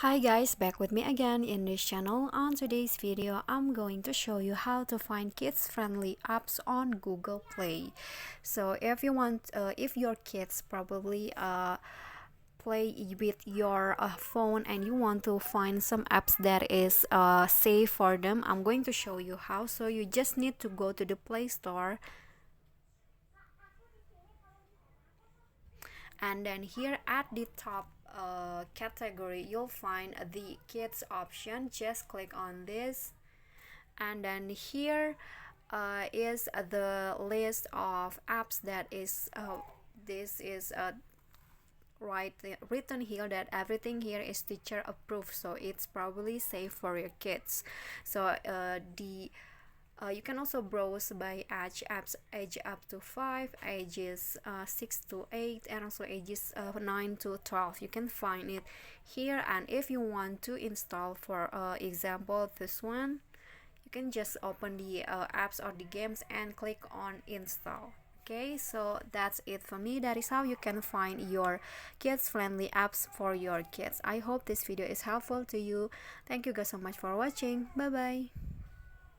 Hi guys, back with me again in this channel. On today's video, I'm going to show you how to find kids-friendly apps on Google Play. So if your kids probably play with your phone and you want to find some apps that is safe for them, I'm going to show you how. So you just need to go to the Play Store, and then here at the top category you'll find the kids option. Just click on this, and then here is the list of apps that is this is written here that everything here is teacher approved, so it's probably safe for your kids. So the you can also browse by age apps, age up to 5, ages 6 to 8, and also ages 9 to 12. You can find it here, and if you want to install, for example, this one, you can just open the apps or the games and click on install. Okay, so that's it for me. That is how you can find your kids friendly apps for your kids. I hope this video is helpful to you. Thank you guys so much for watching. Bye bye.